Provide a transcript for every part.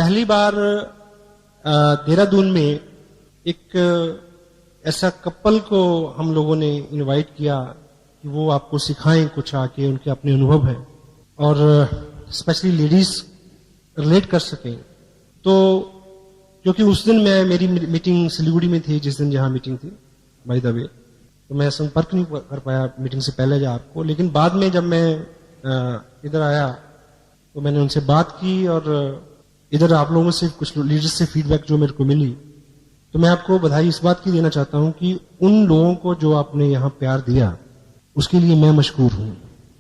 पहली बार देहरादून में एक ऐसा कपल को हम लोगों ने इनवाइट किया कि वो आपको सिखाएं कुछ आके, उनके अपने अनुभव है और स्पेशली लेडीज रिलेट कर सकें। तो क्योंकि उस दिन मेरी मीटिंग सिलीगुड़ी में थी, जिस दिन यहाँ मीटिंग थी बाय द वे, तो मैं संपर्क नहीं कर पाया मीटिंग से पहले आपको, लेकिन बाद में जब मैं इधर आया तो मैंने उनसे बात की और इधर आप लोगों से कुछ लीडर्स से फीडबैक जो मेरे को मिली, तो मैं आपको बधाई इस बात की देना चाहता हूं कि उन लोगों को जो आपने यहां प्यार दिया उसके लिए मैं मशकूर हूं।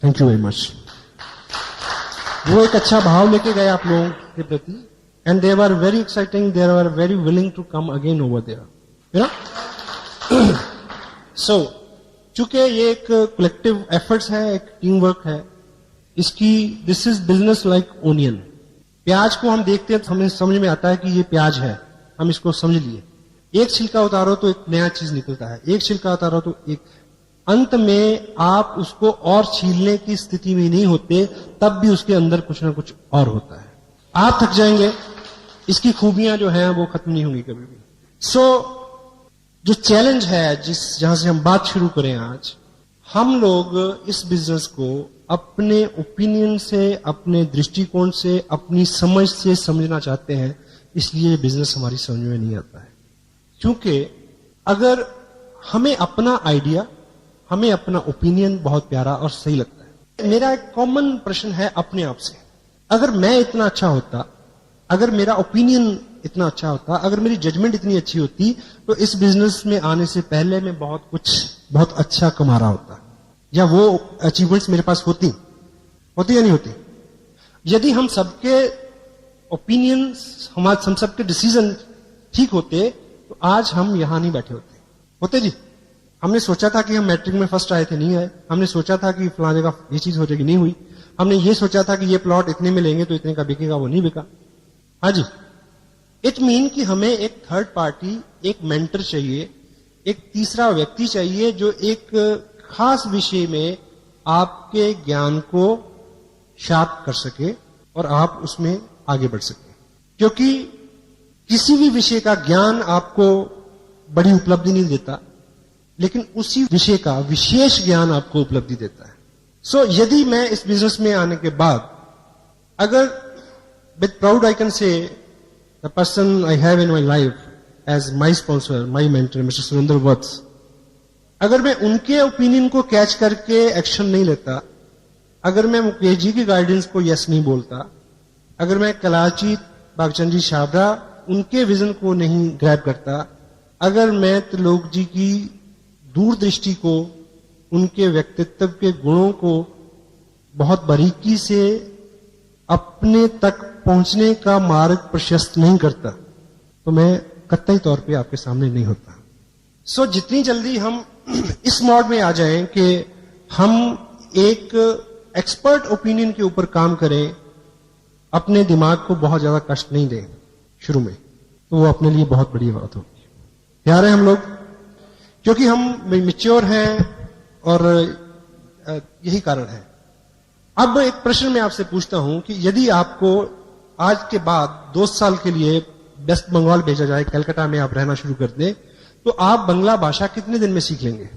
Thank you very much. वो एक अच्छा भाव लेके गए आप लोगों के प्रति, and they were very exciting, they were very willing to come again over there, you know. So चूंकि ये एक कलेक्टिव एफर्ट्स है, एक टीम वर्क है, इसकी this is business like onion. प्याज को हम देखते हैं तो हमें समझ में आता है कि ये प्याज है, हम इसको समझ लिए। एक छिलका उतारो तो एक नया चीज निकलता है, एक छिलका उतारो तो एक, अंत में आप उसको और छीलने की स्थिति में नहीं होते, तब भी उसके अंदर कुछ ना कुछ और होता है। आप थक जाएंगे, इसकी खूबियां जो हैं वो खत्म नहीं होंगी कभी भी। सो जो चैलेंज है जहां से हम बात शुरू करें आज, हम लोग इस बिजनेस को अपने ओपिनियन से, अपने दृष्टिकोण से, अपनी समझ से समझना चाहते हैं, इसलिए बिजनेस हमारी समझ में नहीं आता है। क्योंकि अगर हमें अपना आइडिया, हमें अपना ओपिनियन बहुत प्यारा और सही लगता है। मेरा एक कॉमन प्रश्न है अपने आप से, अगर मैं इतना अच्छा होता, अगर मेरा ओपिनियन इतना अच्छा होता, अगर मेरी जजमेंट इतनी अच्छी होती, तो इस बिजनेस में आने से पहले मैं बहुत अच्छा कमा रहा होता, या वो अचीवमेंट्स मेरे पास होती या नहीं होती। यदि हम सबके ओपिनियन, हम सबके डिसीजन ठीक होते, तो आज हम यहां नहीं बैठे होते जी। हमने सोचा था कि हम मैट्रिक में फर्स्ट आए थे, नहीं आए। हमने सोचा था कि फलां जगह ये चीज हो जाएगी, नहीं हुई। हमने ये सोचा था कि ये प्लॉट इतने में लेंगे तो इतने का बिकेगा, वो नहीं बिका। हाँ जी, इट मीन कि हमें एक थर्ड पार्टी, एक मेंटर चाहिए, एक तीसरा व्यक्ति चाहिए जो एक खास विषय में आपके ज्ञान को शार्प कर सके और आप उसमें आगे बढ़ सके। क्योंकि किसी भी विषय का ज्ञान आपको बड़ी उपलब्धि नहीं देता, लेकिन उसी विषय का विशेष ज्ञान आपको उपलब्धि देता है। सो यदि मैं इस बिजनेस में आने के बाद, अगर with proud I can say the person I have in my life as my sponsor, my mentor mister Surendra Vats, अगर मैं उनके ओपिनियन को कैच करके एक्शन नहीं लेता, अगर मैं मुकेश जी की गाइडेंस को यस नहीं बोलता, अगर मैं कलाची बागचंद जी छाबड़ा उनके विजन को नहीं ग्रैब करता, अगर मैं त्रिलोक जी की दूरदृष्टि को, उनके व्यक्तित्व के गुणों को बहुत बारीकी से अपने तक पहुंचने का मार्ग प्रशस्त नहीं करता, तो मैं कतई तौर पे आपके सामने नहीं होता। सो जितनी जल्दी हम इस मोड में आ जाएं कि हम एक एक्सपर्ट ओपिनियन के ऊपर काम करें, अपने दिमाग को बहुत ज्यादा कष्ट नहीं दें शुरू में, तो वो अपने लिए बहुत बड़ी बात होगी। प्यारे हम लोग, क्योंकि हम मैच्योर हैं और यही कारण है। अब एक प्रश्न मैं आपसे पूछता हूं कि यदि आपको आज के बाद 2 साल के लिए वेस्ट बंगाल भेजा जाए, कलकत्ता में आप रहना शुरू कर दें, तो आप बंगला भाषा कितने दिन में सीख लेंगे?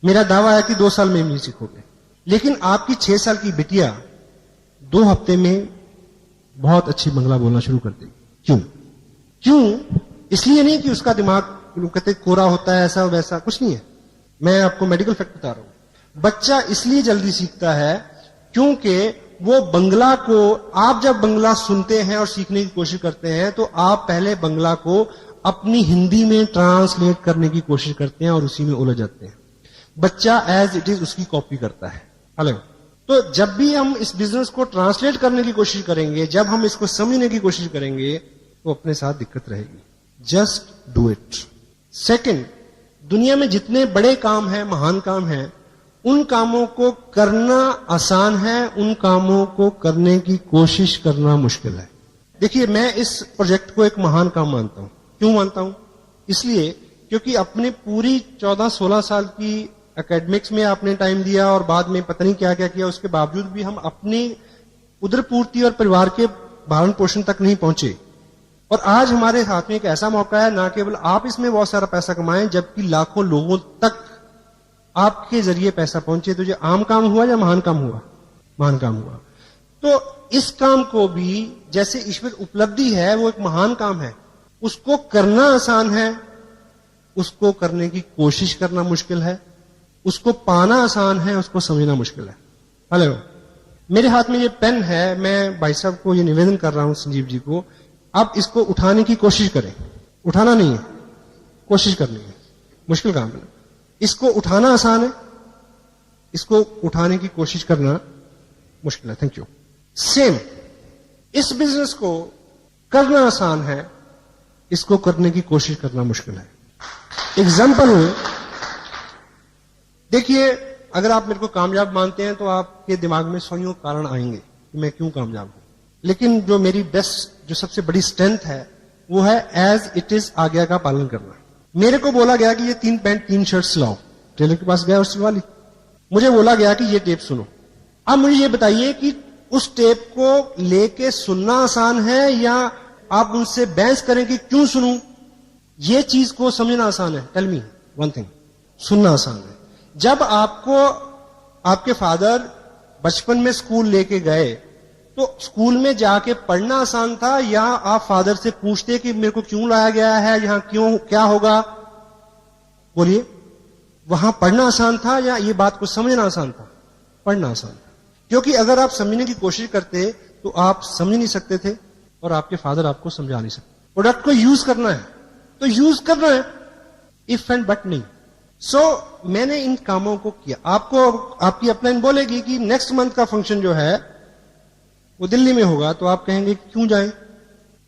मेरा दावा है कि 2 साल में नहीं सीखोगे। लेकिन आपकी 6 साल की बिटिया 2 हफ्ते में बहुत अच्छी बंगला बोलना शुरू कर देगी। क्यों? इसलिए नहीं कि उसका दिमाग कहते कोरा होता है, ऐसा वैसा कुछ नहीं है। मैं आपको मेडिकल फैक्ट बता रहा हूं। बच्चा इसलिए जल्दी सीखता है क्योंकि वो बंगला को, आप जब बंगला सुनते हैं और सीखने की कोशिश करते हैं, तो आप पहले बंगला को अपनी हिंदी में ट्रांसलेट करने की कोशिश करते हैं और उसी में उलझ जाते हैं। बच्चा एज इट इज उसकी कॉपी करता है। हेलो, तो जब भी हम इस बिजनेस को ट्रांसलेट करने की कोशिश करेंगे, जब हम इसको समझने की कोशिश करेंगे, तो अपने साथ दिक्कत रहेगी। Just do it. सेकंड, दुनिया में जितने बड़े काम हैं, महान काम हैं, उन कामों को करना आसान है, उन कामों को करने की कोशिश करना मुश्किल है। देखिए, मैं इस प्रोजेक्ट को एक महान काम मानता हूं। क्यों मानता हूं? इसलिए क्योंकि अपने पूरी 14-16 साल की एकेडमिक्स में आपने टाइम दिया और बाद में पता नहीं क्या क्या किया, उसके बावजूद भी हम अपनी उदरपूर्ति और परिवार के भरण पोषण तक नहीं पहुंचे। और आज हमारे हाथ में एक ऐसा मौका है, ना केवल आप इसमें बहुत सारा पैसा कमाएं, जबकि लाखों लोगों तक आपके जरिए पैसा पहुंचे। तो ये आम काम हुआ या महान काम हुआ? महान काम हुआ। तो इस काम को भी जैसे ईश्वर उपलब्धि है, वो एक महान काम है। उसको करना आसान है, उसको करने की कोशिश करना मुश्किल है। उसको पाना आसान है, उसको समझना मुश्किल है। हेलो, मेरे हाथ में ये पेन है, मैं भाई साहब को ये निवेदन कर रहा हूं, संजीव जी को, आप इसको उठाने की कोशिश करें। उठाना नहीं है, कोशिश करनी है। मुश्किल काम है। इसको उठाना आसान है, इसको उठाने की कोशिश करना मुश्किल है। Thank you. सेम, इस बिजनेस को करना आसान है, इसको करने की कोशिश करना मुश्किल है। एग्जाम्पल देखिए, अगर आप मेरे को कामयाब मानते हैं तो आपके दिमाग में सौ कारण आएंगे कि मैं क्यों कामयाब हूं। लेकिन जो मेरी बेस्ट, जो सबसे बड़ी स्ट्रेंथ है, वो है एज इट इज आज्ञा का पालन करना। मेरे को बोला गया कि ये 3 पैंट 3 शर्ट सिलाओ, टेलर के पास गया और सिलवा ली। मुझे बोला गया कि ये टेप सुनो। अब मुझे ये बताइए कि उस टेप को लेके सुनना आसान है या आप उनसे बहस करें कि क्यों सुनूं? ये चीज को समझना आसान है। टेल मी वन थिंग, सुनना आसान है। जब आपको आपके फादर बचपन में स्कूल लेके गए तो स्कूल में जाके पढ़ना आसान था, या आप फादर से पूछते कि मेरे को क्यों लाया गया है, यहां क्यों, क्या होगा? बोलिए, वहां पढ़ना आसान था या ये बात को समझना आसान था? पढ़ना आसान था, क्योंकि अगर आप समझने की कोशिश करते तो आप समझ नहीं सकते थे और आपके फादर आपको समझा नहीं सकते। प्रोडक्ट को यूज करना है तो यूज करना है, इफ एंड बट नहीं। मैंने इन कामों को किया। आपको आपकी अपलाइन बोलेगी कि नेक्स्ट मंथ का फंक्शन जो है वो दिल्ली में होगा, तो आप कहेंगे क्यों जाएं?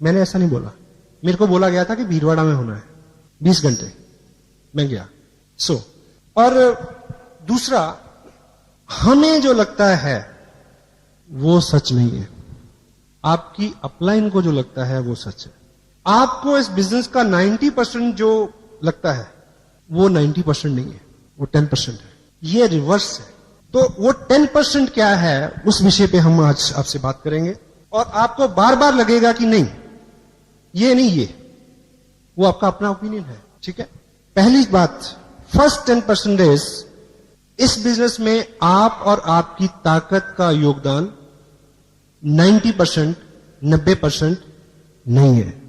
मैंने ऐसा नहीं बोला। मेरे को बोला गया था कि भीलवाड़ा में होना है, 20 घंटे, मैं गया। और दूसरा, हमें जो लगता है वो सच नहीं है, आपकी अपलाइन को जो लगता है वो सच है। आपको इस बिजनेस का 90% जो लगता है वो 90% नहीं है, वो 10% है। ये रिवर्स है। तो वो 10% क्या है, उस विषय पे हम आज आपसे बात करेंगे। और आपको बार बार लगेगा कि नहीं, ये नहीं, ये, वो आपका अपना ओपिनियन है। ठीक है। पहली बात, फर्स्ट 10% इस बिजनेस में आप और आपकी ताकत का योगदान 90%, 90% नहीं है।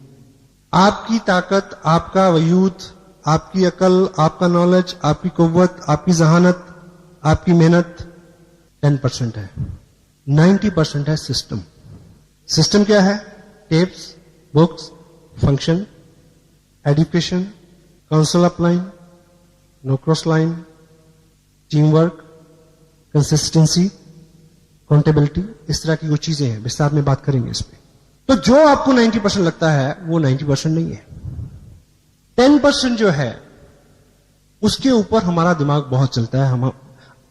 आपकी ताकत, आपका वजूद, आपकी अकल, आपका नॉलेज, आपकी कुव्वत, आपकी जहानत, आपकी मेहनत 10% है। 90% है सिस्टम। सिस्टम क्या है? Tapes, books, function, education, council upline, no cross line, team work, consistency, accountability, इस तरह की वो चीजें हैं। विस्तार में बात करेंगे इस पे। तो जो आपको 90% लगता है वो 90% नहीं है। 10% जो है उसके ऊपर हमारा दिमाग बहुत चलता है। हम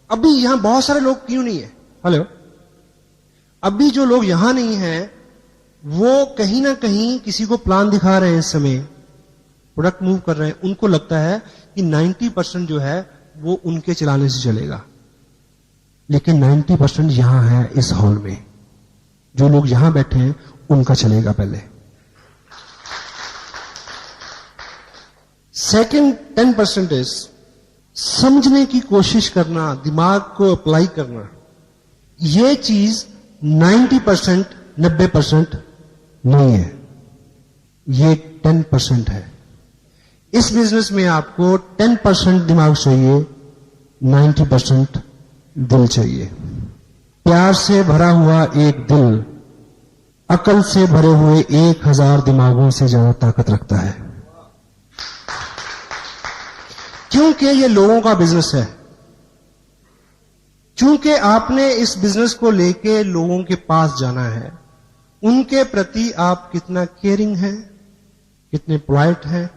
अभी यहां बहुत सारे लोग क्यों नहीं है? हेलो, अभी जो लोग यहां नहीं हैं वो कहीं ना कहीं किसी को प्लान दिखा रहे हैं, इस समय प्रोडक्ट मूव कर रहे हैं। उनको लगता है कि 90% जो है वो उनके चलाने से चलेगा, लेकिन 90% यहां है इस हॉल में। जो लोग यहां बैठे हैं उनका चलेगा पहले। सेकंड 10% समझने की कोशिश करना, दिमाग को अप्लाई करना। यह चीज 90%, 90% नहीं है, ये 10% है। इस बिजनेस में आपको 10% दिमाग चाहिए, 90% दिल चाहिए। प्यार से भरा हुआ एक दिल अकल से भरे हुए 1000 दिमागों से ज्यादा ताकत रखता है, क्योंकि ये लोगों का बिजनेस है। क्योंकि आपने इस बिजनेस को लेके लोगों के पास जाना है। उनके प्रति आप कितना केयरिंग हैं, कितने पोलाइट हैं,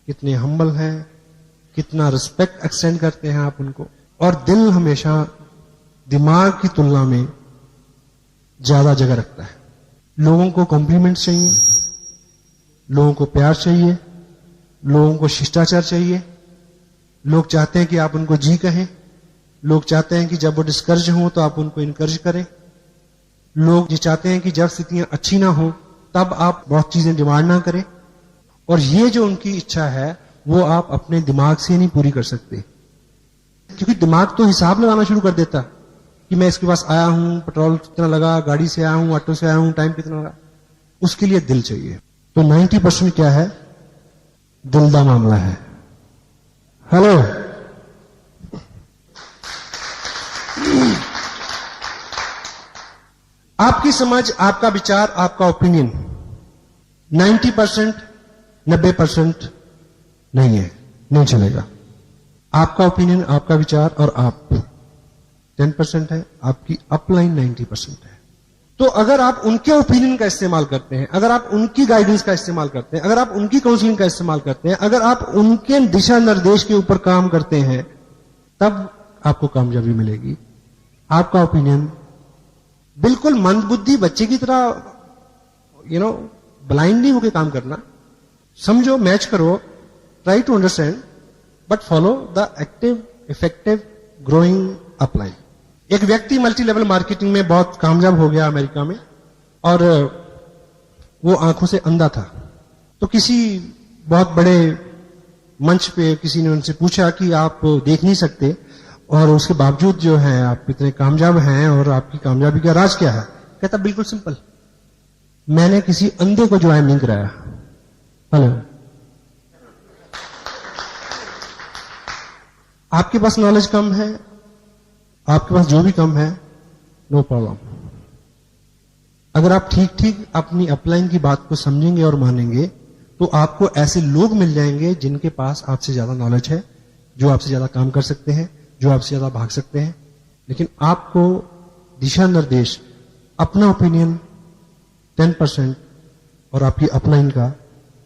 कितने हम्बल हैं, कितना रिस्पेक्ट एक्सटेंड करते हैं आप उनको। और दिल हमेशा दिमाग की तुलना में ज्यादा जगह रखता है। लोगों को कॉम्प्लीमेंट चाहिए, लोगों को प्यार चाहिए, लोगों को शिष्टाचार चाहिए। लोग चाहते हैं कि आप उनको जी कहें। लोग चाहते हैं कि जब वो डिस्करेज हो तो आप उनको इनकरेज करें। लोग ये चाहते हैं कि जब स्थितियां अच्छी ना हो तब आप बहुत चीजें डिमांड ना करें। और ये जो उनकी इच्छा है वो आप अपने दिमाग से नहीं पूरी कर सकते, क्योंकि दिमाग तो हिसाब लगाना शुरू कर देता कि मैं इसके पास आया हूं, पेट्रोल कितना लगा, गाड़ी से आया हूं, ऑटो से आया हूं, टाइम कितना लगा। उसके लिए दिल चाहिए। तो 90% क्या है? दिल का मामला है। हेलो, आपकी समझ, आपका विचार, आपका ओपिनियन 90%, 90% नहीं है, नहीं चलेगा। आपका ओपिनियन, आपका विचार और आप 10% है, आपकी अपलाइन 90% है। तो अगर आप उनके ओपिनियन का इस्तेमाल करते हैं, अगर आप उनकी गाइडेंस का इस्तेमाल करते हैं, अगर आप उनकी काउंसलिंग का इस्तेमाल करते हैं, अगर आप उनके दिशा निर्देश के ऊपर काम करते हैं, तब आपको कामयाबी मिलेगी। आपका ओपिनियन बिल्कुल मंदबुद्धि बच्चे की तरह ब्लाइंडली होकर काम करना, समझो, मैच करो, try to understand, but follow the active, effective, growing upline. एक व्यक्ति मल्टी लेवल मार्केटिंग में बहुत कामयाब हो गया अमेरिका में, और वो आंखों से अंधा था। तो किसी बहुत बड़े मंच पे किसी ने उनसे पूछा कि आप देख नहीं सकते और उसके बावजूद जो है आप इतने कामयाब हैं, और आपकी कामयाबी का राज क्या है? कहता बिल्कुल सिंपल, मैंने किसी अंधे को ज्वाइन नहीं कराया। हेलो, आपके पास नॉलेज कम है, आपके पास जो भी कम है, नो प्रॉब्लम। अगर आप ठीक ठीक अपनी अपलाइन की बात को समझेंगे और मानेंगे, तो आपको ऐसे लोग मिल जाएंगे जिनके पास आपसे ज्यादा नॉलेज है, जो आपसे ज्यादा काम कर सकते हैं, जो आपसे ज्यादा भाग सकते हैं। लेकिन आपको दिशा निर्देश, अपना ओपिनियन 10% और आपकी अपलाइन का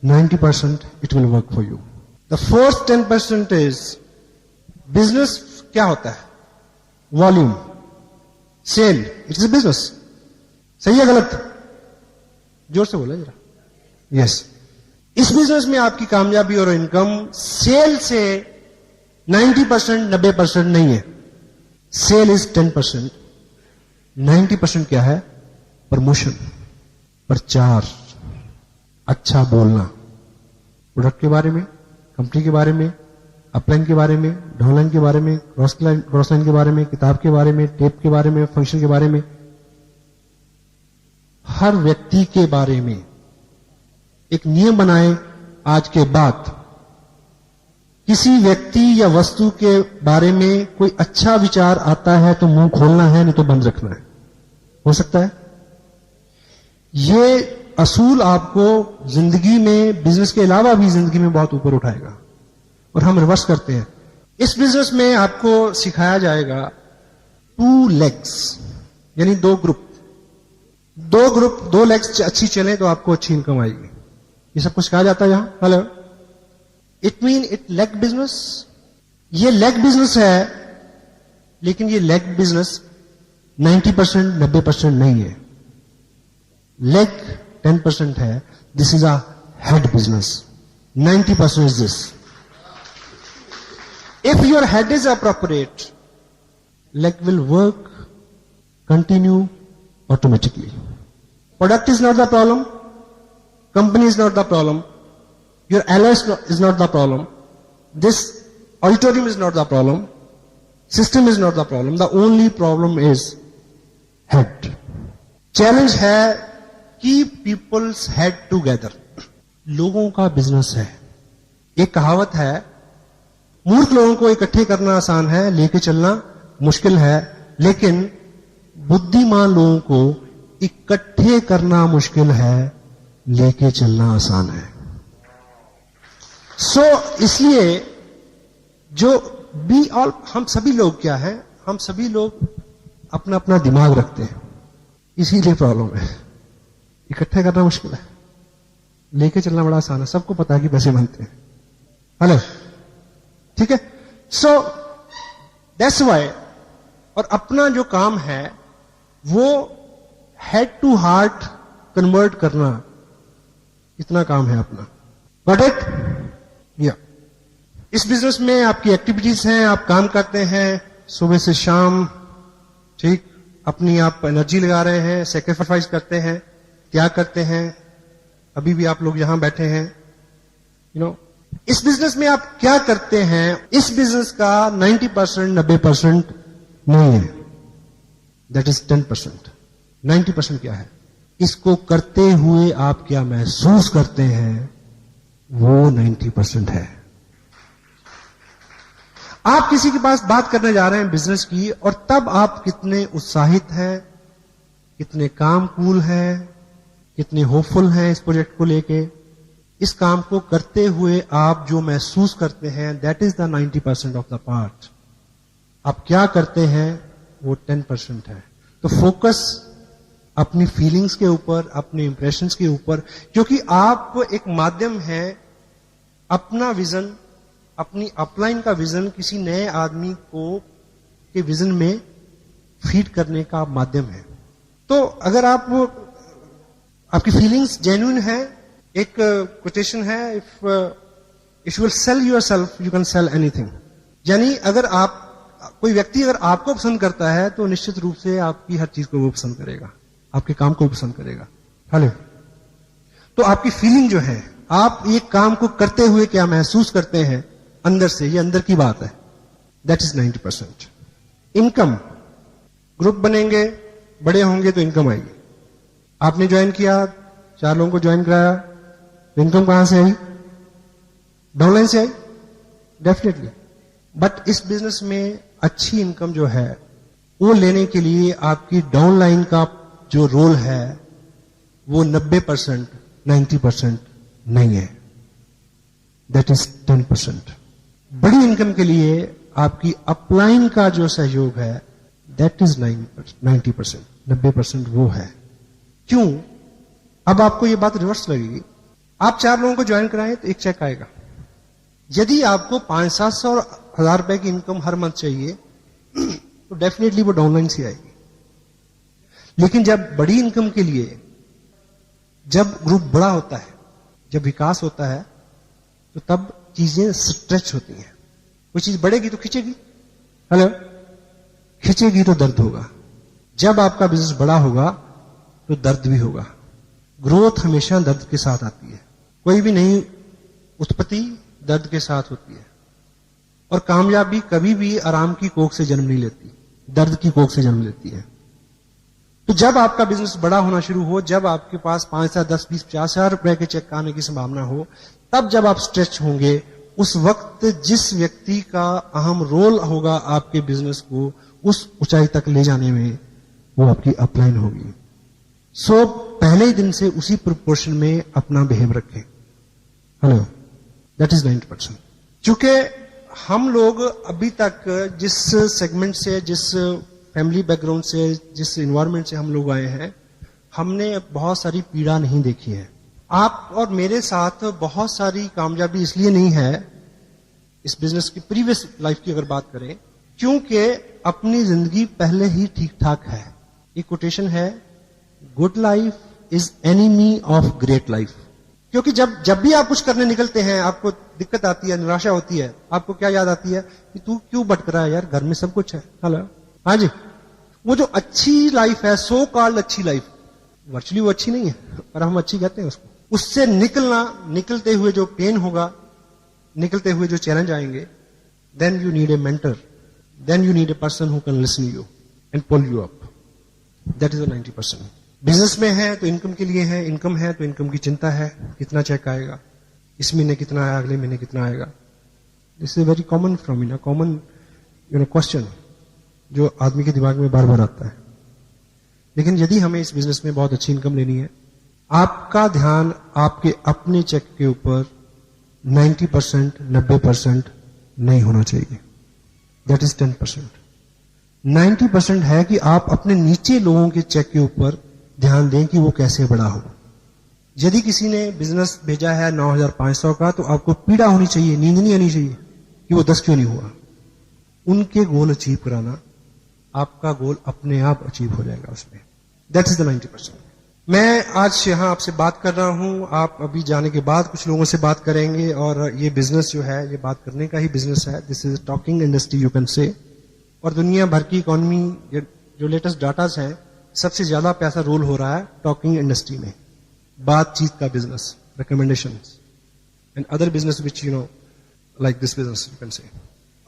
90%, it will work for you. The fourth 10% is business. क्या होता है? Volume, sale, it is a business. सही है गलत? जोर से बोला जरा। यस, इस बिजनेस में आपकी कामयाबी और इनकम सेल से 90%, 90% नहीं है। Cell is 10%। 90% क्या है? प्रमोशन, प्रचार, अच्छा बोलना, प्रोडक्ट के बारे में, कंपनी के बारे में, अपलाइन के बारे में, डाउनलाइन के बारे में, क्रॉस लाइन के बारे में, किताब के बारे में, टेप के बारे में, फंक्शन के बारे में, हर व्यक्ति के बारे में एक नियम बनाएं। आज के बाद किसी व्यक्ति या वस्तु के बारे में कोई अच्छा विचार आता है तो मुंह खोलना है, नहीं तो बंद रखना है। हो सकता है ये असूल आपको जिंदगी में, बिजनेस के अलावा भी जिंदगी में बहुत ऊपर उठाएगा। और हम रिवर्स करते हैं। इस बिजनेस में आपको सिखाया जाएगा 2 legs, यानी 2 ग्रुप। 2 लेग्स अच्छी चले तो आपको अच्छी इनकम आएगी। ये सब कुछ सिखाया जाता है यहां। Hello, it mean it leg business. ये लेग बिजनेस है, लेकिन ये लेग बिजनेस 90%, 90% नहीं है। लेग 10% है। This is a head business. 90% is this. If your head is appropriate, leg will work, continue automatically. Product is not the problem. Company is not the problem. Your ally is not the problem. This auditorium is not the problem. System is not the problem. The only problem is head. Challenge है keep people's head together. लोगों का business है। एक कहावत है, मूर्ख लोगों को इकट्ठे करना आसान है, लेके चलना मुश्किल है, लेकिन बुद्धिमान लोगों को इकट्ठे करना मुश्किल है, लेके चलना आसान है। इसलिए जो हम सभी लोग क्या है, हम सभी लोग अपना अपना दिमाग रखते हैं, इसीलिए प्रॉब्लम है। इकट्ठे करना मुश्किल है, लेके चलना बड़ा आसान है। सबको पता है कि पैसे बनते हैं। हेलो, ठीक है। दैट्स वाई, और अपना जो काम है वो हेड टू हार्ट कन्वर्ट करना, इतना काम है अपना। Got it? या इस बिजनेस में आपकी एक्टिविटीज हैं, आप काम करते हैं सुबह से शाम, ठीक, अपनी आप एनर्जी लगा रहे हैं, सेक्रीफाइस करते हैं, त्याग करते हैं, अभी भी आप लोग यहां बैठे हैं, इस बिजनेस में आप क्या करते हैं, इस बिजनेस का 90%, 90% नहीं है, दैट इज 10%। 90% क्या है? इसको करते हुए आप क्या महसूस करते हैं, वो 90% है। आप किसी के पास बात करने जा रहे हैं बिजनेस की, और तब आप कितने उत्साहित हैं, कितने काम कूल हैं, कितने होपफुल हैं इस प्रोजेक्ट को लेके, इस काम को करते हुए आप जो महसूस करते हैं, that is the 90% of the part. आप क्या करते हैं वो 10% है। तो फोकस अपनी फीलिंग्स के ऊपर, अपने इंप्रेशंस के ऊपर, क्योंकि आप एक माध्यम है, अपना विजन, अपनी अपलाइन का विजन किसी नए आदमी को के विजन में फीड करने का माध्यम है। तो अगर आपकी फीलिंग्स जेन्युइन है, एक कोटेशन है, if you will sell yourself you can sell anything. यानी अगर कोई व्यक्ति अगर आपको पसंद करता है तो निश्चित रूप से आपकी हर चीज को वो पसंद करेगा, आपके काम को पसंद करेगा। हेलो, तो आपकी फीलिंग जो है, आप ये काम को करते हुए क्या महसूस करते हैं अंदर से, ये अंदर की बात है, दैट इज 90%। इनकम, ग्रुप बनेंगे, बड़े होंगे तो इनकम आएगी। आपने ज्वाइन किया, 4 लोगों को ज्वाइन कराया, तो इनकम कहां से आई? डाउनलाइन से आई, डेफिनेटली। बट इस बिजनेस में अच्छी इनकम जो है वो लेने के लिए आपकी डाउनलाइन का जो रोल है वो 90%, 90% नहीं है, दैट इज 10%। बड़ी इनकम के लिए आपकी अपलाइन का जो सहयोग है दैट इज 90%, 90% वो है। क्यों? अब आपको ये बात रिवर्स लगेगी। आप 4 लोगों को ज्वाइन कराएं तो एक चेक आएगा। यदि आपको 500-700 और 1000 रुपए की इनकम हर मंथ चाहिए तो डेफिनेटली वो डाउनलाइन से आएगी। लेकिन जब बड़ी इनकम के लिए, जब ग्रुप बड़ा होता है, जब विकास होता है, तो तब चीजें स्ट्रेच होती हैं। कोई चीज बढ़ेगी तो खींचेगी, हेलो, खींचेगी तो दर्द होगा। जब आपका बिजनेस बड़ा होगा तो दर्द भी होगा। ग्रोथ हमेशा दर्द के साथ आती है। कोई भी नई उत्पत्ति दर्द के साथ होती है, और कामयाबी कभी भी आराम की कोख से जन्म नहीं लेती, दर्द की कोख से जन्म लेती है। तो जब आपका बिजनेस बड़ा होना शुरू हो, जब आपके पास 5 या 10, 20, 50 हजार रुपए के चेक आने की संभावना हो, तब जब आप स्ट्रेच होंगे, उस वक्त जिस व्यक्ति का अहम रोल होगा आपके बिजनेस को उस ऊंचाई तक ले जाने में, वो आपकी अपलाइन होगी। सो पहले ही दिन से उसी प्रोपोर्शन में अपना बिहेव रखें। Hello, that is 90%। चूंकि हम लोग अभी तक जिस सेगमेंट से, जिस फैमिली बैकग्राउंड से, जिस इन्वायरमेंट से हम लोग आए हैं, हमने बहुत सारी पीड़ा नहीं देखी है। आप और मेरे साथ बहुत सारी कामयाबी इसलिए नहीं है इस बिजनेस की, प्रीवियस लाइफ की अगर बात करें, क्योंकि अपनी जिंदगी पहले ही ठीक ठाक है। एक कोटेशन है, good life is enemy of great life. क्योंकि जब भी आप कुछ करने निकलते हैं, आपको दिक्कत आती है, निराशा होती है, आपको क्या याद आती है कि तू क्यों भटक रहा है यार, घर में सब कुछ है। हेलो, हाँ जी, वो जो अच्छी लाइफ है, सो कॉल्ड अच्छी लाइफ, वर्चुअली वो अच्छी नहीं है, पर हम अच्छी कहते हैं उसको, उससे निकलते हुए जो पेन होगा, निकलते हुए जो चैलेंज आएंगे, then you need a mentor, then you need a person who can listen you and pull you up. That is the 90%। Business में है तो इनकम के लिए है, इनकम है तो इनकम की चिंता है, कितना चेक आएगा, इस महीने कितना आया, अगले महीने कितना आएगा। This is very common phenomena, common question जो आदमी के दिमाग में बार बार आता है। लेकिन यदि हमें इस बिजनेस में बहुत अच्छी इनकम लेनी है, आपका ध्यान आपके अपने चेक के ऊपर 90%, 90% नहीं होना चाहिए, दैट इज 10%। 90% है कि आप अपने नीचे लोगों के चेक के ऊपर ध्यान दें कि वो कैसे बड़ा हो। यदि किसी ने बिजनेस भेजा है 9,500 का, तो आपको पीड़ा होनी चाहिए, नींद नहीं आनी चाहिए कि वो 10 क्यों नहीं हुआ। उनके गोल अचीव कराना, आपका गोल अपने आप अचीव हो जाएगा उसमें। That is the 90%। मैं आज यहाँ आपसे बात कर रहा हूं, आप अभी जाने के बाद कुछ लोगों से बात करेंगे, और ये बिजनेस जो है ये बात करने का ही बिजनेस है। This is talking industry you can say. और दुनिया भर की इकोनॉमी जो लेटेस्ट डाटा है, सबसे ज्यादा पैसा रोल हो रहा है टॉकिंग इंडस्ट्री में। बातचीत का business, recommendations, and other business which like this business you can say.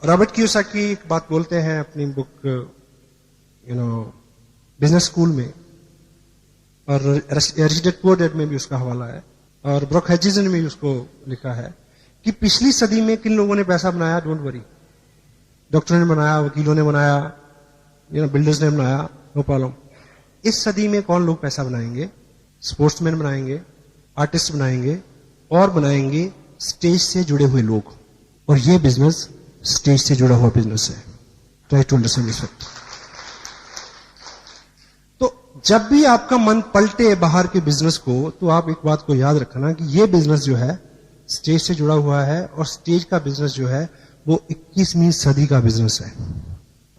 Robert Kiyosaki एक बात बोलते हैं अपनी बुक बिजनेस स्कूल में, और रिच डैड पुअर डैड में भी उसका हवाला है, और ब्रुक हचिंसन ने भी उसको लिखा है कि पिछली सदी में किन लोगों ने पैसा बनाया, डोंट वरी, डॉक्टरों ने बनाया, वकीलों ने बनाया, बिल्डर्स ने बनाया, नो प्रॉब्लम। इस सदी में कौन लोग पैसा बनाएंगे? स्पोर्ट्समैन बनाएंगे, आर्टिस्ट बनाएंगे, और बनाएंगे स्टेज से जुड़े हुए लोग, और ये बिजनेस स्टेज से जुड़ा हुआ बिजनेस है। Try to understand this fact. तो जब भी आपका मन पलटे बाहर के बिजनेस को, तो आप एक बात को याद रखना कि ये बिजनेस जो है स्टेज से जुड़ा हुआ है, और स्टेज का बिजनेस जो है वो 21वीं सदी का बिजनेस है।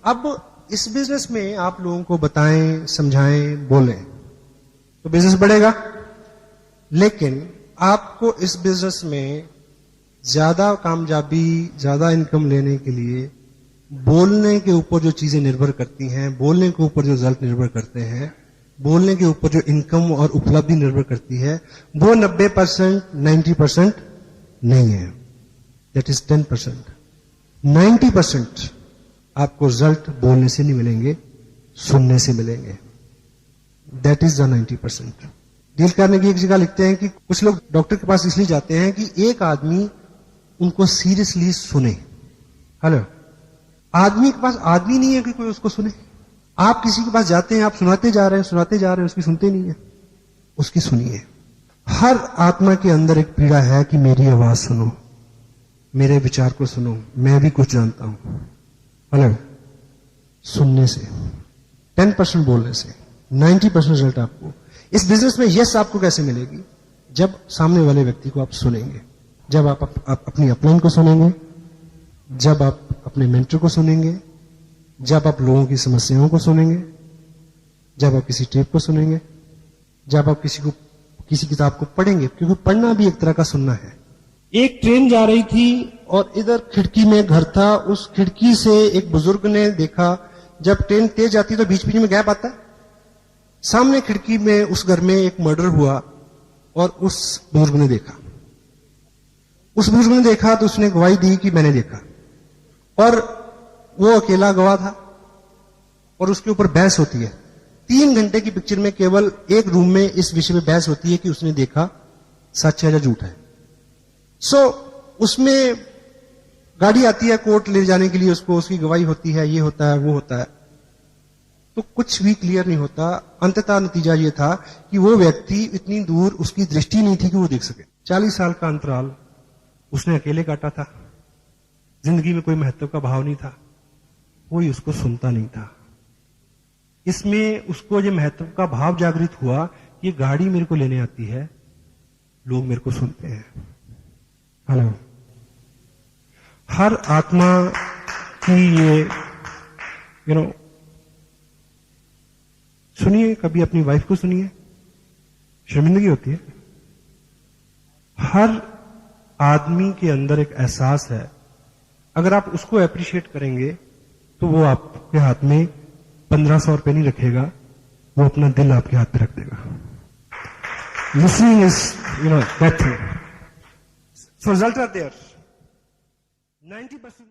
अब इस बिजनेस में आप लोगों को बताएं, समझाएं, बोलें तो बिजनेस बढ़ेगा, लेकिन आपको इस बिजनेस में ज्यादा कामयाबी, ज्यादा इनकम लेने के लिए बोलने के ऊपर जो चीजें निर्भर करती हैं, बोलने के ऊपर जो रिजल्ट निर्भर करते हैं, बोलने के ऊपर जो इनकम और उपलब्धि निर्भर करती है, वो 90%, 90% नहीं है। That is 10%। 90% आपको रिजल्ट बोलने से नहीं मिलेंगे, सुनने से मिलेंगे। That is the 90%। डील करने की एक जगह लिखते हैं कि कुछ लोग डॉक्टर के पास इसलिए जाते हैं कि एक आदमी उनको सीरियसली सुने। हेलो, आदमी के पास आदमी नहीं है कि कोई उसको सुने। आप किसी के पास जाते हैं, आप सुनाते जा रहे हैं, उसकी सुनते नहीं है, उसकी सुनिए। हर आत्मा के अंदर एक पीड़ा है कि मेरी आवाज सुनो, मेरे विचार को सुनो, मैं भी कुछ जानता हूं। हेलो, सुनने से, 10% बोलने से 90% रिजल्ट आपको इस बिजनेस में यस आपको कैसे मिलेगी? जब सामने वाले व्यक्ति को आप सुनेंगे, जब आप अपनी अपलाइन को सुनेंगे, जब आप अपने मेंटर को सुनेंगे, जब आप लोगों की समस्याओं को सुनेंगे, जब आप किसी टेप को सुनेंगे, जब आप किसी किताब को पढ़ेंगे, क्योंकि पढ़ना भी एक तरह का सुनना है। एक ट्रेन जा रही थी और इधर खिड़की में घर था, उस खिड़की से एक बुजुर्ग ने देखा, जब ट्रेन तेज जाती तो बीच बीच में गैप आता है। सामने खिड़की में उस घर में एक मर्डर हुआ और उस बुजुर्ग ने देखा। उस बुजुर्ग ने देखा तो उसने गवाही दी कि मैंने देखा, और वो अकेला गवाह था, और उसके ऊपर बहस होती है। 3 घंटे की पिक्चर में केवल एक रूम में इस विषय में बहस होती है कि उसने देखा सच है या झूठ है। उसमें गाड़ी आती है कोर्ट ले जाने के लिए, उसको उसकी गवाही होती है, ये होता है, वो होता है, तो कुछ भी क्लियर नहीं होता। अंततः नतीजा ये था कि वो व्यक्ति इतनी दूर, उसकी दृष्टि नहीं थी कि वो देख सके। 40 साल का अंतराल उसने अकेले काटा था, जिंदगी में कोई महत्व का भाव नहीं था, कोई उसको सुनता नहीं था। इसमें उसको ये महत्व का भाव जागृत हुआ, ये गाड़ी मेरे को लेने आती है, लोग मेरे को सुनते हैं। हेलो, हर आत्मा की ये सुनिए, कभी अपनी वाइफ को सुनिए, शर्मिंदगी होती है। हर आदमी के अंदर एक एहसास है, अगर आप उसको अप्रिशिएट करेंगे तो वो आपके हाथ में 1500 रुपए नहीं रखेगा, वो अपना दिल आपके हाथ पे रख देगा। Listening is that thing. So result are there 90%।